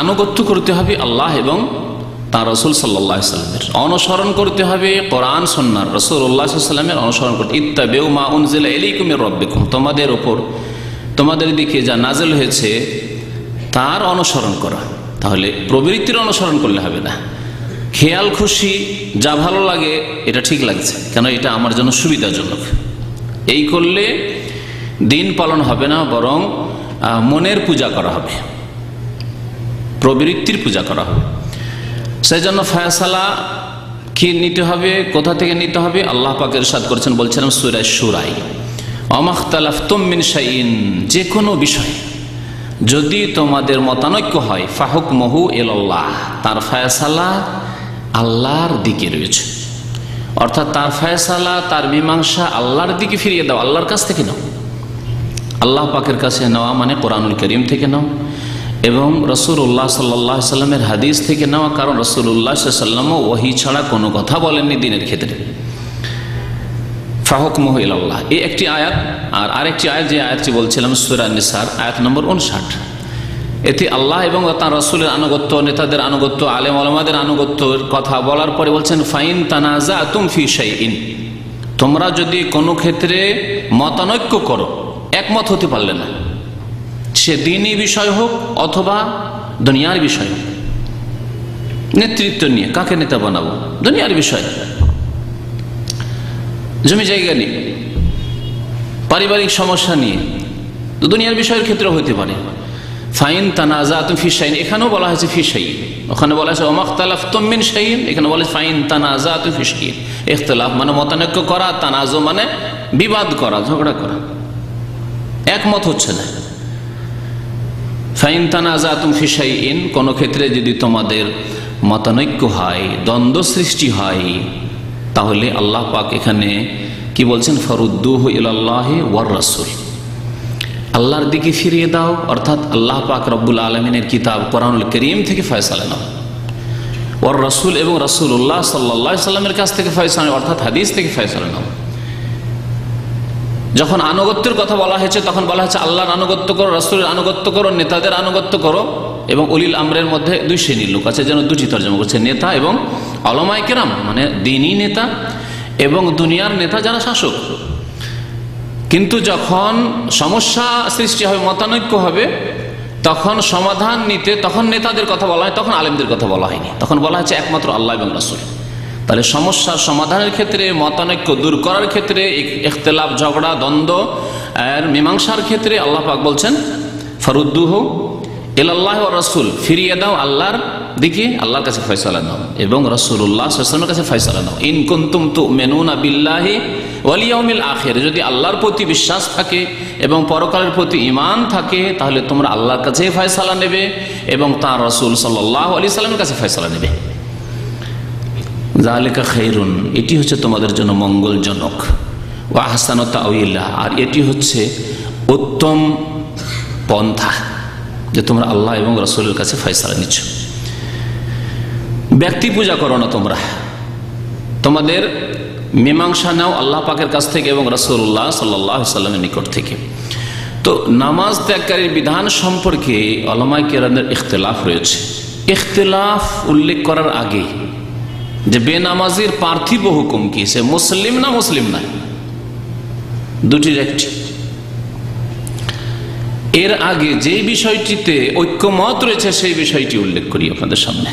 আনুগত্য করতে হবে আল্লাহ এবং তার রাসূল সাল্লাল্লাহু আলাইহি ওয়াসাল্লামের, অনুসরণ করতে হবে কোরআন সুন্নাহর, রাসূলুল্লাহ সাল্লাল্লাহু আলাইহি ওয়াসাল্লামের অনুসরণ করতে। ইত্তাবিউ মা উনজিলা ইলাইকুম মির রাব্বিকুম, তোমাদের উপর তোমাদের দিকে যা নাযিল হয়েছে তার অনুসরণ করা। তাহলে প্রবৃত্তির অনুসরণ করলে হবে না, খেয়াল খুশি যা ভালো লাগে এটা ঠিক লাগছে, কেন এটা আমার জন্য সুবিধাজনক, এই করলে দিন পালন হবে না, বরং মনের পূজা করা হবে, প্রবৃত্তির পূজা করা হবে। সেই জন্য ফয়সালা কি নিতে হবে, কোথা থেকে নিতে হবে? আল্লাহ পাক ইরশাদ করেছেন, বলছিলাম সূরা শুরায়, ওয়ামাখতালাফতুম মিন শাইইন, যে কোনো বিষয় যদি তোমাদের মতানৈক্য হয়, ফাহুকমুহু ইলাল্লাহ, তার ফয়সালা আল্লাহর দিকে রয়েছে, অর্থাৎ তার ফয়সালা তার মীমাংসা আল্লাহর দিকে ফিরিয়ে দাও, আল্লাহর কাছ থেকে নাও। আল্লাহ পাকের কাছে নেওয়া মানে কোরআনুল কারীম থেকে নাও এবং রাসূলুল্লাহ সাল্লাল্লাহু আলাইহি ওয়াসাল্লামের হাদিস থেকে নেওয়া, কারণ রাসূলুল্লাহ সাল্লাল্লাহু আলাইহি ওয়াসাল্লাম ওহী ছাড়া কোনো কথা বলেননি দিনের ক্ষেত্রে। ফাহুকমুহু ইলাল্লাহ, এই একটি আয়াত। আর আরেকটি আয়াত, যে আয়াতটি বলছিলাম সূরা নিসার আয়াত নম্বর 59, এতে আল্লাহ এবং তার রাসূলের আনুগত্য, নেতাদের আনুগত্য, আলেম ওলামাদের আনুগত্যের কথা বলার পরে বলছেন, ফাইন তানাজাতুম ফি শাইইন, তোমরা যদি কোনো ক্ষেত্রে মতানৈক্য করো, একমত হতে পারলে না, সে দ্বীনি বিষয় হোক অথবা দুনিয়ার বিষয় হোক, নেতৃত্ব নিয়ে কাকে নেতা বানাবো, দুনিয়ার বিষয়, জমি জায়গা নিয়ে, পারিবারিক সমস্যা নিয়ে, তো দুনিয়ার বিষয়ের ক্ষেত্রে হতে পারে। ফাইন তানাজাতুম ফি শাইইন, এখানেও বলা হয়েছে ফি শাইইন, ওখানে বলা হয়েছে ওয়ামাখতালাফতুম মিন শাইইন, এখানে বলা হয়েছে ফাইন তানাজাতুম ফি শাইইন। ইখতিলাফ মানে মতানৈক্য করা, তানাজু মানে বিবাদ করা, ঝগড়া করা, একমত হচ্ছে না। ফাইন তানাজাতুম ফি শাইইন, কোন ক্ষেত্রে যদি তোমাদের মতানৈক্য হয়, দ্বন্দ্ব সৃষ্টি হয়, তাহলে আল্লাহ পাক এখানে কি বলছেন, ফারুদ্দুহু ইলাল্লাহি ওয়ার রাসূল, আল্লাহর দিকে ফিরিয়ে দাও, অর্থাৎ আল্লাহ পাক রব্বুল আলামিনের কিতাব কোরআনুল কারীম থেকে ফয়সালা নাও, ওয়ার রাসূল এবং রাসূলুল্লাহ সাল্লাল্লাহু আলাইহি ওয়াসাল্লামের কাছ থেকে ফয়সালা, অর্থাৎ হাদিস থেকে ফয়সালা নাও। যখন আনুগত্যের কথা বলা হয়েছে তখন বলা হয়েছে আল্লাহর আনুগত্য করো, রাসূলের আনুগত্য করো, নেতাদের আনুগত্য করো। এবং উলিল আমরের মধ্যে দুই শ্রেণীর লোক আছে, যেন দুটি তরজমা করছে, নেতা এবং উলামায়ে কেরাম, মানে দ্বীনি নেতা এবং দুনিয়ার নেতা যারা শাসক। কিন্তু যখন সমস্যা সৃষ্টি হবে, মতানৈক্য হবে, তখন সমাধান নিতে তখন নেতাদের কথা বলা হয়, তখন আলেমদের কথা বলা হয়নি, তখন বলা হয়েছে একমাত্র আল্লাহ এবং রাসূল। তাহলে সমস্যার সমাধানের ক্ষেত্রে, মতানৈক্য দূর করার ক্ষেত্রে, ইখতিলাফ ঝগড়া দ্বন্দ্ব এর মীমাংসার ক্ষেত্রে আল্লাহ পাক বলছেন ফারুদ্দুহু ইলাল্লাহি ওয়ার রাসূল, ফিরিয়ে দাও আল্লাহর দিকে, আল্লাহর কাছে ফয়সালা নাও এবং রাসূলুল্লাহ সাল্লাল্লাহু আলাইহি ওয়াসাল্লামের কাছে ফয়সালা নাও। ইন কুনতুম তুমিনুনা বিল্লাহি ওয়াল ইয়াউমিল আখির, যদি আল্লাহর প্রতি বিশ্বাস থাকে এবং পরকালের প্রতি ঈমান থাকে, তাহলে তোমরা আল্লাহর কাছে ফয়সালা নেবে এবং তার রাসূল সাল্লাল্লাহু আলাইহি ওয়াসাল্লামের কাছে ফয়সালা নেবে। যালিকা খায়রুন, এটি হচ্ছে তোমাদের জন্য মঙ্গলজনক, ওয়া আহসানু তাওয়িলা, আর এটি হচ্ছে উত্তম পন্থা যে তোমরা আল্লাহ এবং রাসূলের কাছে ফয়সালা নিচ্ছ। ব্যক্তি পূজা করো না, তোমরা তোমাদের মীমাংসা নাও আল্লাহ পাকের কাছ থেকে এবং রাসূলুল্লাহ সাল্লাল্লাহু আলাইহি ওয়াসাল্লামের নিকট থেকে। তো নামাজ ত্যাগকারীর বিধান সম্পর্কে উলামায়ে কেরামের ইখতিলাফ রয়েছে। ইখতিলাফ উল্লেখ করার আগে যে বেনামাজির পার্থিব হুকুম কি, সে মুসলিম না মুসলিম না, দুটির একটি। এর আগে যে বিষয়টিতে ঐক্যমত রয়েছে সেই বিষয়টি উল্লেখ করি আপনাদের সামনে।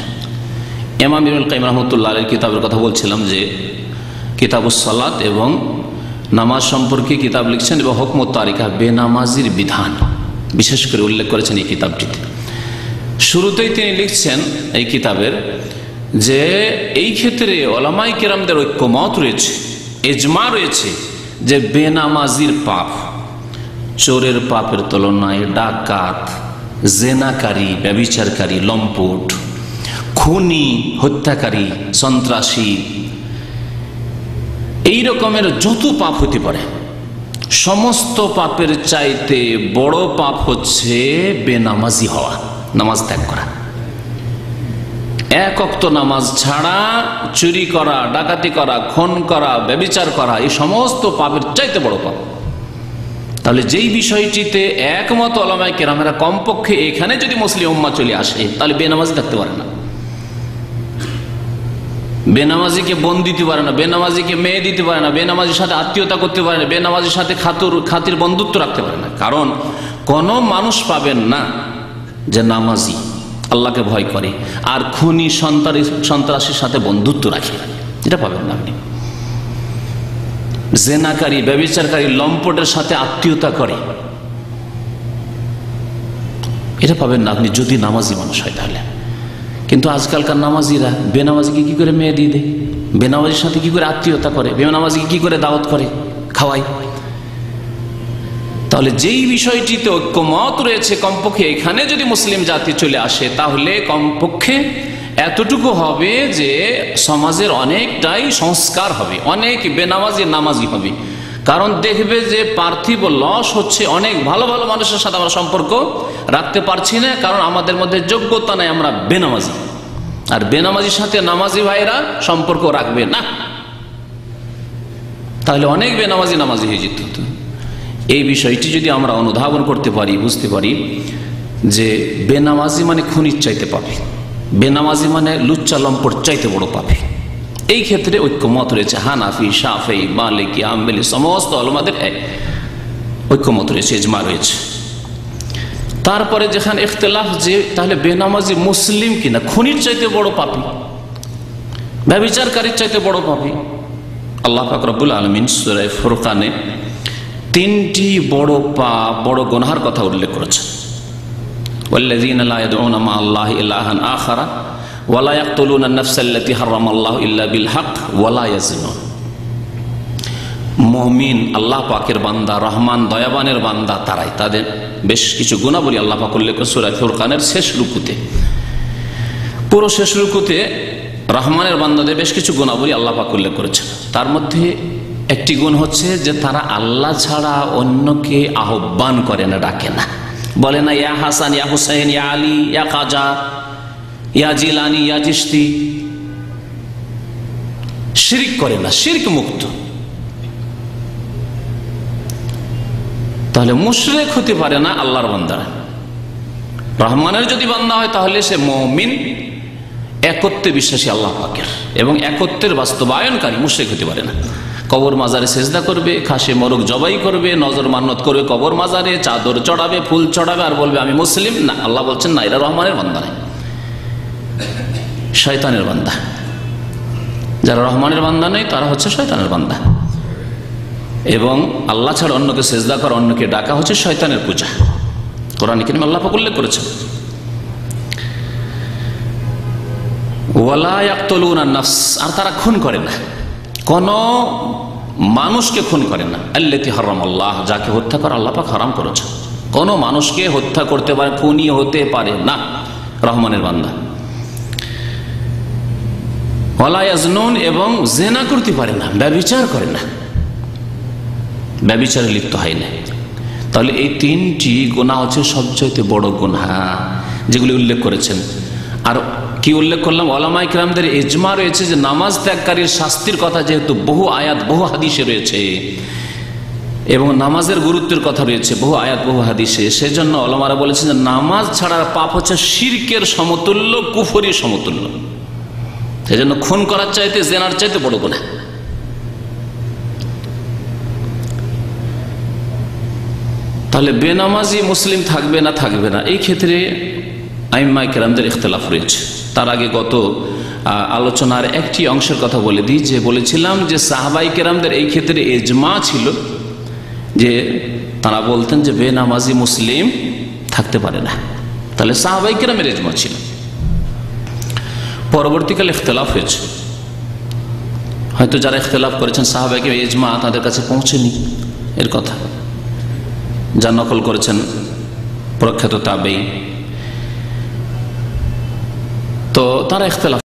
ইমাম ইবনুল কাইয়িম রাহমাতুল্লাহ আলাইহির কিতাবের কথা বলছিলাম, যে কিতাবুস সালাত এবং নামাজ সম্পর্কে কিতাব লিখছেন এবং হুকমুত তারিকা, বেনামাজির বিধান বিশেষ করে উল্লেখ করেছেন এই কিতাবটিতে। শুরুতেই তিনি লিখছেন এই কিতাবের যে এই ক্ষেত্রে উলামায়ে কেরামদের ঐক্যমত রয়েছে, ইজমা রয়েছে যে বেনামাজির পাপ, চোরের পাপের তুলনায় ডাকাত, জেনাকারী, ব্যভিচারকারী, লম্পট, খুনি, হত্যাকারী, সন্ত্রাসী, এই রকমের যত পাপ হতে পারে, সমস্ত পাপের চাইতে বড় পাপ হচ্ছে বেনামাজি হওয়া, নামাজ ত্যাগ করা। এক ওয়াক্ত নামাজ ছাড়া চুরি করা, ডাকাতি করা, খুন করা, ব্যভিচার করা, এই সমস্ত পাপের চাইতে বড় পাপ। তাহলে যেই বিষয়টিতে একমত উলামায়ে কেরামেরা, কমপক্ষে এখানে যদি মুসলিম উম্মাহ চলে আসে, তাহলে বেনামাজি থাকতে পারে না, বেনামাজিকে বোন দিতে পারে না, বেনামাজিকে মেয়ে দিতে পারে না, বেনামাজির সাথে আত্মীয়তা করতে পারে না, বেনামাজির সাথে খাতির বন্ধুত্ব রাখতে পারে না। কারণ কোন মানুষ পাবেন না যে নামাজি, আল্লাহকে ভয় করে, আর খুনি সন্ত্রাসীর সাথে বন্ধুত্ব রাখে, এটা পাবেন না আপনি। জেনাকারী, ব্যভিচারকারী, লম্পটের সাথে আত্মীয়তা করে, এটা পাবেন না আপনি যদি নামাজি মানুষ হয় তাহলে। কিন্তু আজকালকার নামাজিরা বেনামাজিকে কি করে মেয়ে দিয়ে দেয়, বেনামাজির সাথে কি করে আত্মীয়তা করে, বেনামাজিকে কি করে দাওয়াত করে, খাওয়ায়। তাহলে যেই বিষয়টিতে ঐক্যমত রয়েছে, কমপক্ষে এখানে যদি মুসলিম জাতি চলে আসে, তাহলে কমপক্ষে এতটুকু হবে যে সমাজের অনেকটাই সংস্কার হবে, অনেক বেনামাজি নামাজি হবে। কারণ দেখবে যে পার্থিব লস হচ্ছে, অনেক ভালো ভালো মানুষের সাথে আমরা সম্পর্ক রাখতে পারছি না, কারণ আমাদের মধ্যে যোগ্যতা নাই, আমরা বেনামাজি। আর বেনামাজির সাথে নামাজি ভাইরা সম্পর্ক রাখবে না, তাহলে অনেক বেনামাজি নামাজি হয়ে যেত। এই বিষয়টি যদি আমরা অনুধাবন করতে পারি, বুঝতে পারি যে বেনামাজি মানে খুনির চাইতে পাবে, বেনামাজি মানে লুচ্চা লম্পট চাইতে বড় পাবে, এই ক্ষেত্রে ঐক্যমত রয়েছে। হানাফি, শাফেঈ, মালিকি, হাম্বলি সমস্ত উলামাদের ঐক্যমত রয়েছে, ইজমা রয়েছে। তারপরে যেখানে ইখতিলাফ যে তাহলে বেনামাজি মুসলিম কিনা, খুনির চাইতে বড় পাপী, ব্যভিচারকারীর চাইতে বড় পাপী। আল্লাহ পাক রব্বুল আলামিন সূরা ফুরকানে তিনটি বড় পাপ, বড় গুনাহের কথা উল্লেখ করেছেন। ওয়াল্লাযীনা লা ইয়াদউনা মা আল্লাহি ইলাহান আখারা ওয়া লা ইয়াকতুলুনা আন-নাফসা আল্লাতী হারামাল্লাহু ইল্লা বিল হক ওয়া লা ইয়াজনুন। মুমিন, আল্লাহ পাকের বান্দা, রহমান দয়াবানের বান্দা তারাই, তাদের বেশ কিছু গুণাবলী আল্লাহ পাক উল্লেখ করেছেন সূরা ফুরকানের শেষ রুকুতে। পুরো শেষ রুকুতে রহমানের বান্দাদের বেশ কিছু গুণাবলী আল্লাহ পাক উল্লেখ করেছেন। তার মধ্যে একটি গুণ হচ্ছে যে তারা আল্লাহ ছাড়া অন্যকে আহ্বান করে না, ডাকে না, বলে না ইয়া হাসান, ইয়া হুসাইন, ইয়া আলী, ইয়া খাজা, ইয়া জিলানি, ইয়া চিশতি। শিরক করে না, শিরক মুক্ত। তাহলে মুশরিক হতে পারে না আল্লাহর বান্দারা। রহমানের যদি বান্দা হয় তাহলে সে মুমিন, একত্বে বিশ্বাসী আল্লাহ পাকের এবং একত্বের বাস্তবায়নকারী, মুশরিক হতে পারে না। কবর মাজারে সেজদা করবে, খাসি মোরগ জবাই করবে, নজর মান্নত করবে কবর মাজারে, চাদর চড়াবে, ফুল চড়াবে, আর বলবে আমি মুসলিম না। আল্লাহ বলছেন না, এরা রহমানের বান্দা নয়, শয়তানের বান্দা। যারা রহমানের বান্দা নেই তারা হচ্ছে শয়তানের বান্দা। এবং আল্লাহ ছাড়া অন্যকে সেজদা করা, অন্যকে ডাকা হচ্ছে শয়তানের পূজা। কোরআনে কারীমে আল্লাহ পাক উল্লেখ করেছেন ওয়ালা ইয়াকতুলুনা আন-নাফস, আর তারা খুন করে না, কোন মানুষকে খুন করে না। আল্লাতী হারামাল্লাহ, যাকে হত্যা করা আল্লাহ পাক হারাম করেছেন। কোন মানুষকে হত্যা করতে পারে, খুনি হতে পারে না রহমানের বান্দা। ওয়ালা ইয়াজনুন, এবং জিনা করতে পারে না, ব্যভিচার করে না, ব্যভিচারে লিপ্ত হয় না। তাহলে এই তিনটি গুনাহ হচ্ছে সবচেয়ে বড় গুনাহ যেগুলি উল্লেখ করেছেন। আর কি উল্লেখ করলাম, উলামায়ে কেরামদের ইজমা রয়েছে যে নামাজ ত্যাগকারীর শাস্তির কথা, যেহেতু বহু আয়াত বহু হাদিসে রয়েছে এবং নামাজের গুরুত্বের কথা রয়েছে বহু আয়াত বহু হাদিসে, সেজন্য উলামারা বলেছেন যে নামাজ ছাড়ার পাপ হচ্ছে শিরকের সমতুল্য, কুফরির সমতুল্য। সেজন্য খুন করার চাইতে, জিনার চাইতে বড় গুনাহ। তাহলে বেনামাজি মুসলিম থাকবে না, থাকবে না, এই ক্ষেত্রে আইম্মায়ে কেরামদের ইখতিলাফ রয়েছে। তার আগে গত আলোচনার একটি অংশের কথা বলে দিই, যে বলেছিলাম যে সাহাবায়ে কেরামদের এই ক্ষেত্রে ইজমা ছিল যে তারা বলতেন যে বেনামাজি মুসলিম থাকতে পারে না। তাহলে সাহাবায়ে কেরামের ইজমা ছিল। পরবর্তীকালে ইখতিলাফ হয়েছে, হয়তো যারা ইখতিলাফ করেছেন সাহাবায়ে কেরামের ইজমা তাদের কাছে পৌঁছেনি, এর কথা যা নকল করেছেন প্রখ্যাত তাবেঈ, তো তারা ইখতিলাফ